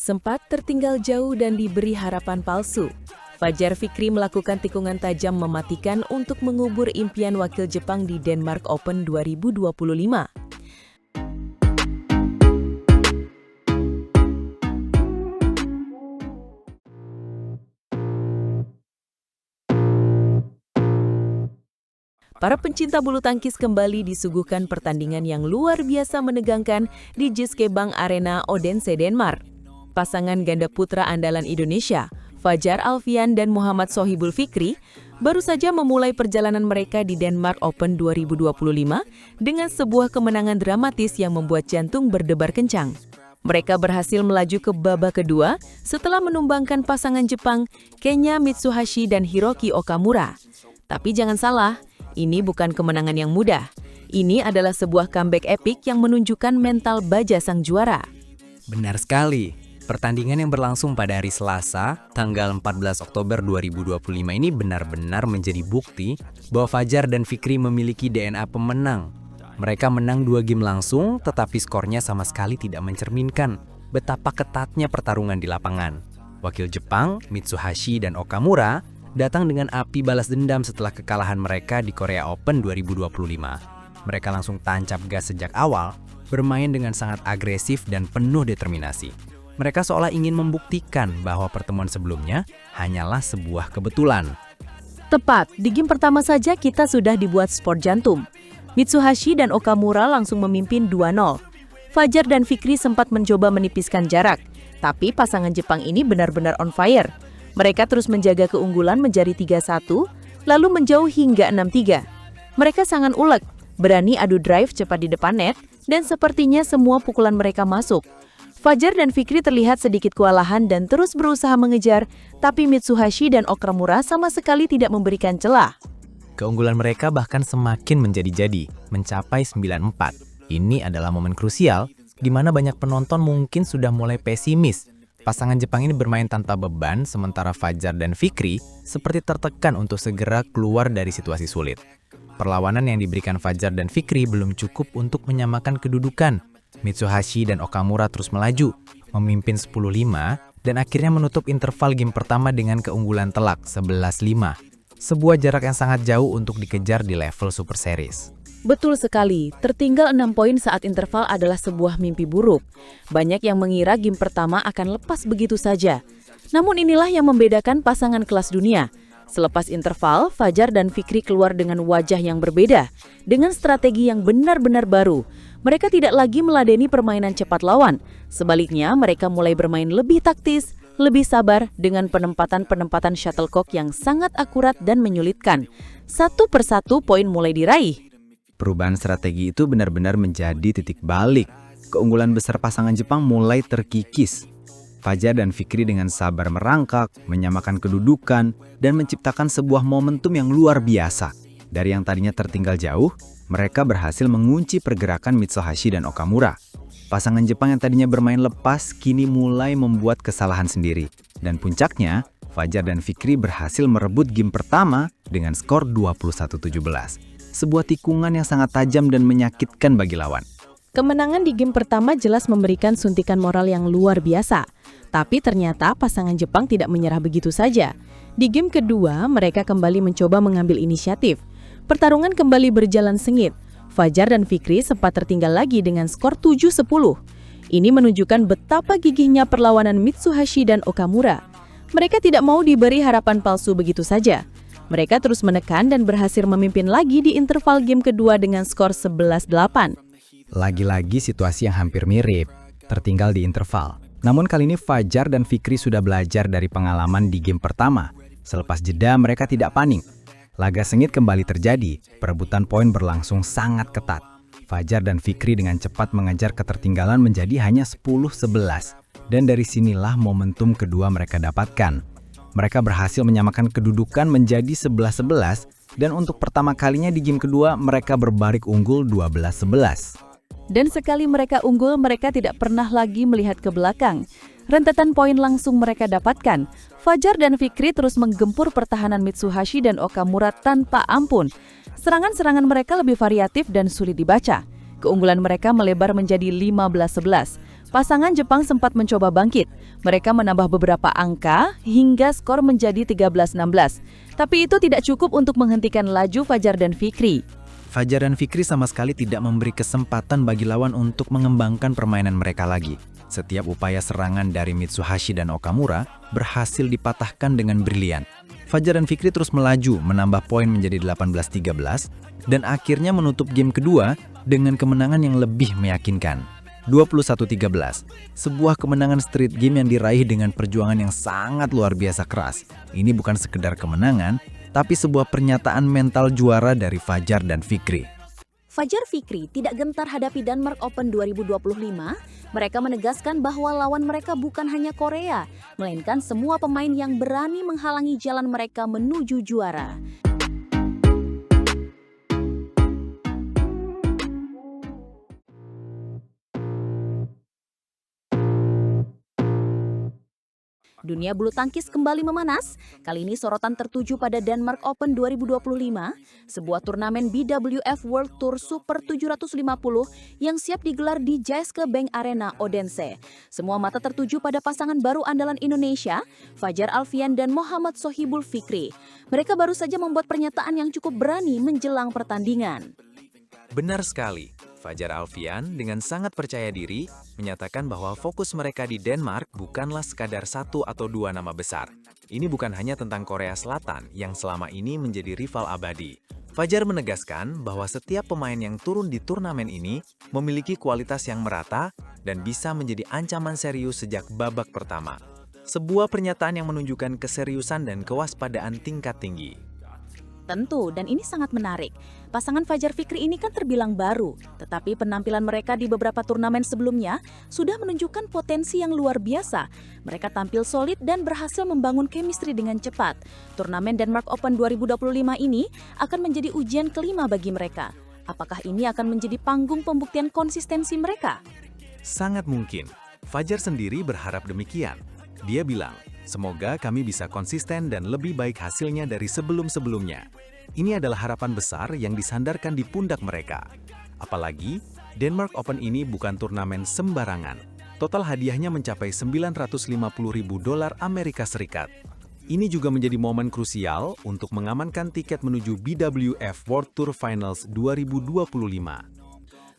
Sempat tertinggal jauh dan diberi harapan palsu. Fajar Fikri melakukan tikungan tajam mematikan untuk mengubur impian wakil Jepang di Denmark Open 2025. Para pencinta bulu tangkis kembali disuguhkan pertandingan yang luar biasa menegangkan di Jyske Bank Arena Odense, Denmark. Pasangan ganda putra andalan Indonesia, Fajar Alfian dan Muhammad Sohibul Fikri, baru saja memulai perjalanan mereka di Denmark Open 2025 dengan sebuah kemenangan dramatis yang membuat jantung berdebar kencang. Mereka berhasil melaju ke babak kedua setelah menumbangkan pasangan Jepang, Kenya Mitsuhashi dan Hiroki Okamura. Tapi jangan salah, ini bukan kemenangan yang mudah. Ini adalah sebuah comeback epik yang menunjukkan mental baja sang juara. Benar sekali. Pertandingan yang berlangsung pada hari Selasa, tanggal 14 Oktober 2025 ini benar-benar menjadi bukti bahwa Fajar dan Fikri memiliki DNA pemenang. Mereka menang 2 game langsung, tetapi skornya sama sekali tidak mencerminkan betapa ketatnya pertarungan di lapangan. Wakil Jepang, Mitsuhashi dan Okamura, datang dengan api balas dendam setelah kekalahan mereka di Korea Open 2025. Mereka langsung tancap gas sejak awal, bermain dengan sangat agresif dan penuh determinasi. Mereka seolah ingin membuktikan bahwa pertemuan sebelumnya hanyalah sebuah kebetulan. Tepat, di game pertama saja kita sudah dibuat sport jantung. Mitsuhashi dan Okamura langsung memimpin 2-0. Fajar dan Fikri sempat mencoba menipiskan jarak, tapi pasangan Jepang ini benar-benar on fire. Mereka terus menjaga keunggulan menjadi 3-1, lalu menjauh hingga 6-3. Mereka sangat ulek, berani adu drive cepat di depan net, dan sepertinya semua pukulan mereka masuk. Fajar dan Fikri terlihat sedikit kewalahan dan terus berusaha mengejar, tapi Mitsuhashi dan Okamura sama sekali tidak memberikan celah. Keunggulan mereka bahkan semakin menjadi-jadi, mencapai 9-4. Ini adalah momen krusial, di mana banyak penonton mungkin sudah mulai pesimis. Pasangan Jepang ini bermain tanpa beban, sementara Fajar dan Fikri seperti tertekan untuk segera keluar dari situasi sulit. Perlawanan yang diberikan Fajar dan Fikri belum cukup untuk menyamakan kedudukan. Mitsuhashi dan Okamura terus melaju, memimpin 10-5, dan akhirnya menutup interval game pertama dengan keunggulan telak 11-5. Sebuah jarak yang sangat jauh untuk dikejar di level Super Series. Betul sekali, tertinggal 6 poin saat interval adalah sebuah mimpi buruk. Banyak yang mengira game pertama akan lepas begitu saja. Namun inilah yang membedakan pasangan kelas dunia. Selepas interval, Fajar dan Fikri keluar dengan wajah yang berbeda, dengan strategi yang benar-benar baru. Mereka tidak lagi meladeni permainan cepat lawan. Sebaliknya, mereka mulai bermain lebih taktis, lebih sabar dengan penempatan-penempatan shuttlecock yang sangat akurat dan menyulitkan. Satu persatu poin mulai diraih. Perubahan strategi itu benar-benar menjadi titik balik. Keunggulan besar pasangan Jepang mulai terkikis. Fajar dan Fikri dengan sabar merangkak, menyamakan kedudukan, dan menciptakan sebuah momentum yang luar biasa. Dari yang tadinya tertinggal jauh, mereka berhasil mengunci pergerakan Mitsuhashi dan Okamura. Pasangan Jepang yang tadinya bermain lepas, kini mulai membuat kesalahan sendiri. Dan puncaknya, Fajar dan Fikri berhasil merebut game pertama dengan skor 21-17. Sebuah tikungan yang sangat tajam dan menyakitkan bagi lawan. Kemenangan di game pertama jelas memberikan suntikan moral yang luar biasa. Tapi ternyata pasangan Jepang tidak menyerah begitu saja. Di game kedua, mereka kembali mencoba mengambil inisiatif. Pertarungan kembali berjalan sengit. Fajar dan Fikri sempat tertinggal lagi dengan skor 7-10. Ini menunjukkan betapa gigihnya perlawanan Mitsuhashi dan Okamura. Mereka tidak mau diberi harapan palsu begitu saja. Mereka terus menekan dan berhasil memimpin lagi di interval game kedua dengan skor 11-8. Lagi-lagi situasi yang hampir mirip, tertinggal di interval. Namun kali ini Fajar dan Fikri sudah belajar dari pengalaman di game pertama. Selepas jeda mereka tidak panik. Laga sengit kembali terjadi, perebutan poin berlangsung sangat ketat. Fajar dan Fikri dengan cepat mengejar ketertinggalan menjadi hanya 10-11. Dan dari sinilah momentum kedua mereka dapatkan. Mereka berhasil menyamakan kedudukan menjadi 11-11, dan untuk pertama kalinya di game kedua mereka berbalik unggul 12-11. Dan sekali mereka unggul, mereka tidak pernah lagi melihat ke belakang. Rentetan poin langsung mereka dapatkan. Fajar dan Fikri terus menggempur pertahanan Mitsuhashi dan Okamura tanpa ampun. Serangan-serangan mereka lebih variatif dan sulit dibaca. Keunggulan mereka melebar menjadi 15-11. Pasangan Jepang sempat mencoba bangkit. Mereka menambah beberapa angka hingga skor menjadi 13-16. Tapi itu tidak cukup untuk menghentikan laju Fajar dan Fikri. Fajar dan Fikri sama sekali tidak memberi kesempatan bagi lawan untuk mengembangkan permainan mereka lagi. Setiap upaya serangan dari Mitsuhashi dan Okamura berhasil dipatahkan dengan brilian. Fajar dan Fikri terus melaju, menambah poin menjadi 18-13, dan akhirnya menutup game kedua dengan kemenangan yang lebih meyakinkan. 21-13, sebuah kemenangan street game yang diraih dengan perjuangan yang sangat luar biasa keras. Ini bukan sekedar kemenangan, tapi sebuah pernyataan mental juara dari Fajar dan Fikri. Fajar Fikri tidak gentar hadapi Denmark Open 2025. Mereka menegaskan bahwa lawan mereka bukan hanya Korea, melainkan semua pemain yang berani menghalangi jalan mereka menuju juara. Dunia bulu tangkis kembali memanas. Kali ini sorotan tertuju pada Denmark Open 2025, sebuah turnamen BWF World Tour Super 750 yang siap digelar di Jyske Bank Arena, Odense. Semua mata tertuju pada pasangan baru andalan Indonesia, Fajar Alfian dan Muhammad Sohibul Fikri. Mereka baru saja membuat pernyataan yang cukup berani menjelang pertandingan. Benar sekali, Fajar Alfian dengan sangat percaya diri menyatakan bahwa fokus mereka di Denmark bukanlah sekadar satu atau dua nama besar. Ini bukan hanya tentang Korea Selatan yang selama ini menjadi rival abadi. Fajar menegaskan bahwa setiap pemain yang turun di turnamen ini memiliki kualitas yang merata dan bisa menjadi ancaman serius sejak babak pertama. Sebuah pernyataan yang menunjukkan keseriusan dan kewaspadaan tingkat tinggi. Tentu, dan ini sangat menarik. Pasangan Fajar Fikri ini kan terbilang baru, tetapi penampilan mereka di beberapa turnamen sebelumnya sudah menunjukkan potensi yang luar biasa. Mereka tampil solid dan berhasil membangun chemistry dengan cepat. Turnamen Denmark Open 2025 ini akan menjadi ujian kelima bagi mereka. Apakah ini akan menjadi panggung pembuktian konsistensi mereka? Sangat mungkin. Fajar sendiri berharap demikian. Dia bilang, semoga kami bisa konsisten dan lebih baik hasilnya dari sebelum-sebelumnya. Ini adalah harapan besar yang disandarkan di pundak mereka. Apalagi, Denmark Open ini bukan turnamen sembarangan. Total hadiahnya mencapai $950.000 Amerika Serikat. Ini juga menjadi momen krusial untuk mengamankan tiket menuju BWF World Tour Finals 2025.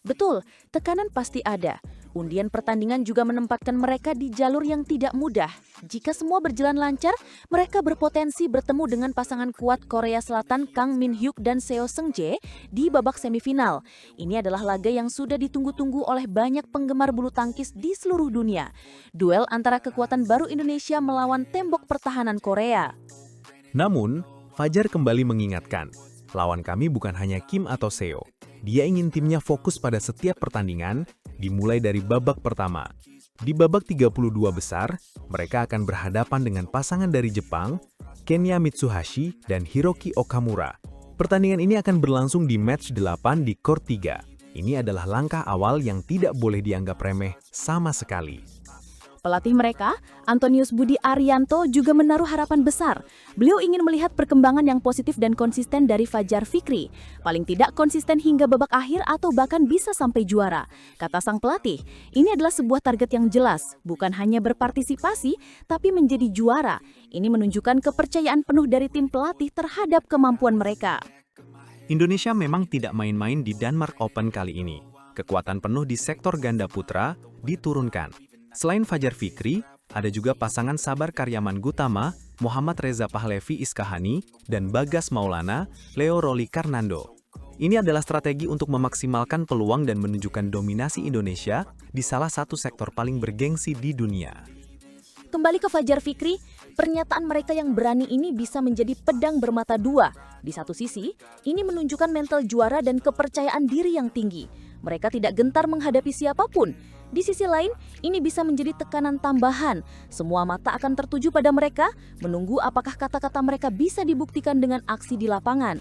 Betul, tekanan pasti ada. Undian pertandingan juga menempatkan mereka di jalur yang tidak mudah. Jika semua berjalan lancar, mereka berpotensi bertemu dengan pasangan kuat Korea Selatan Kang Min Hyuk dan Seo Seung Jae di babak semifinal. Ini adalah laga yang sudah ditunggu-tunggu oleh banyak penggemar bulu tangkis di seluruh dunia. Duel antara kekuatan baru Indonesia melawan tembok pertahanan Korea. Namun, Fajar kembali mengingatkan, lawan kami bukan hanya Kim atau Seo. Dia ingin timnya fokus pada setiap pertandingan, dimulai dari babak pertama. Di babak 32 besar, mereka akan berhadapan dengan pasangan dari Jepang, Kenya Mitsuhashi, dan Hiroki Okamura. Pertandingan ini akan berlangsung di match 8 di court 3. Ini adalah langkah awal yang tidak boleh dianggap remeh sama sekali. Pelatih mereka, Antonius Budi Arianto, juga menaruh harapan besar. Beliau ingin melihat perkembangan yang positif dan konsisten dari Fajar Fikri. Paling tidak konsisten hingga babak akhir atau bahkan bisa sampai juara. Kata sang pelatih, ini adalah sebuah target yang jelas, bukan hanya berpartisipasi, tapi menjadi juara. Ini menunjukkan kepercayaan penuh dari tim pelatih terhadap kemampuan mereka. Indonesia memang tidak main-main di Denmark Open kali ini. Kekuatan penuh di sektor ganda putra diturunkan. Selain Fajar Fikri, ada juga pasangan Sabar Karyaman Gutama, Muhammad Reza Pahlevi Iskahani, dan Bagas Maulana, Leo Roli Karnando. Ini adalah strategi untuk memaksimalkan peluang dan menunjukkan dominasi Indonesia di salah satu sektor paling bergengsi di dunia. Kembali ke Fajar Fikri, pernyataan mereka yang berani ini bisa menjadi pedang bermata dua. Di satu sisi, ini menunjukkan mental juara dan kepercayaan diri yang tinggi. Mereka tidak gentar menghadapi siapapun. Di sisi lain, ini bisa menjadi tekanan tambahan. Semua mata akan tertuju pada mereka, menunggu apakah kata-kata mereka bisa dibuktikan dengan aksi di lapangan.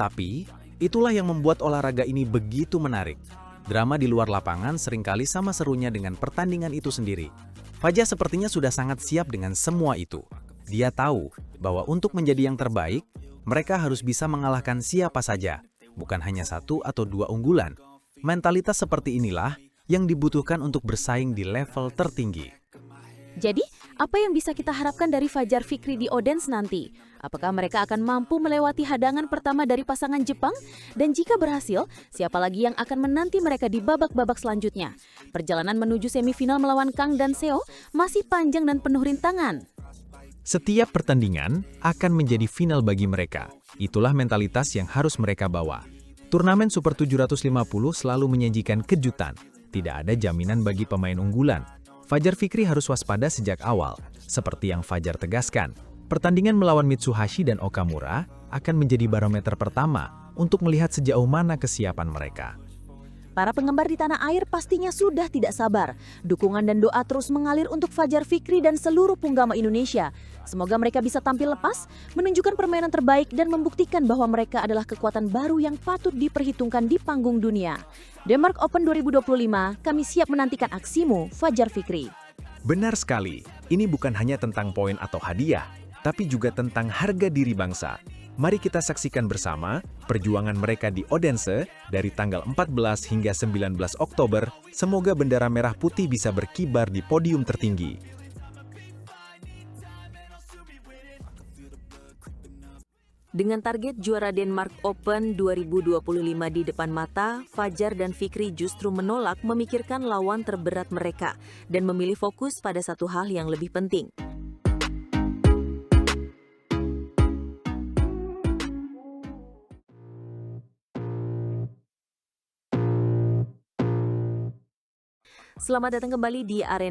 Tapi, itulah yang membuat olahraga ini begitu menarik. Drama di luar lapangan seringkali sama serunya dengan pertandingan itu sendiri. Fajar sepertinya sudah sangat siap dengan semua itu. Dia tahu bahwa untuk menjadi yang terbaik, mereka harus bisa mengalahkan siapa saja, bukan hanya satu atau dua unggulan. Mentalitas seperti inilah yang dibutuhkan untuk bersaing di level tertinggi. Jadi, apa yang bisa kita harapkan dari Fajar Fikri di Odense nanti? Apakah mereka akan mampu melewati hadangan pertama dari pasangan Jepang? Dan jika berhasil, siapa lagi yang akan menanti mereka di babak-babak selanjutnya? Perjalanan menuju semifinal melawan Kang dan Seo masih panjang dan penuh rintangan. Setiap pertandingan akan menjadi final bagi mereka. Itulah mentalitas yang harus mereka bawa. Turnamen Super 750 selalu menyajikan kejutan. Tidak ada jaminan bagi pemain unggulan. Fajar Fikri harus waspada sejak awal. Seperti yang Fajar tegaskan, pertandingan melawan Mitsuhashi dan Okamura akan menjadi barometer pertama untuk melihat sejauh mana kesiapan mereka. Para penggemar di tanah air pastinya sudah tidak sabar. Dukungan dan doa terus mengalir untuk Fajar Fikri dan seluruh punggama Indonesia. Semoga mereka bisa tampil lepas, menunjukkan permainan terbaik dan membuktikan bahwa mereka adalah kekuatan baru yang patut diperhitungkan di panggung dunia. Denmark Open 2025, kami siap menantikan aksimu, Fajar Fikri. Benar sekali, ini bukan hanya tentang poin atau hadiah, tapi juga tentang harga diri bangsa. Mari kita saksikan bersama perjuangan mereka di Odense dari tanggal 14 hingga 19 Oktober. Semoga bendera merah putih bisa berkibar di podium tertinggi. Dengan target juara Denmark Open 2025 di depan mata, Fajar dan Fikri justru menolak memikirkan lawan terberat mereka dan memilih fokus pada satu hal yang lebih penting. Selamat datang kembali di Arena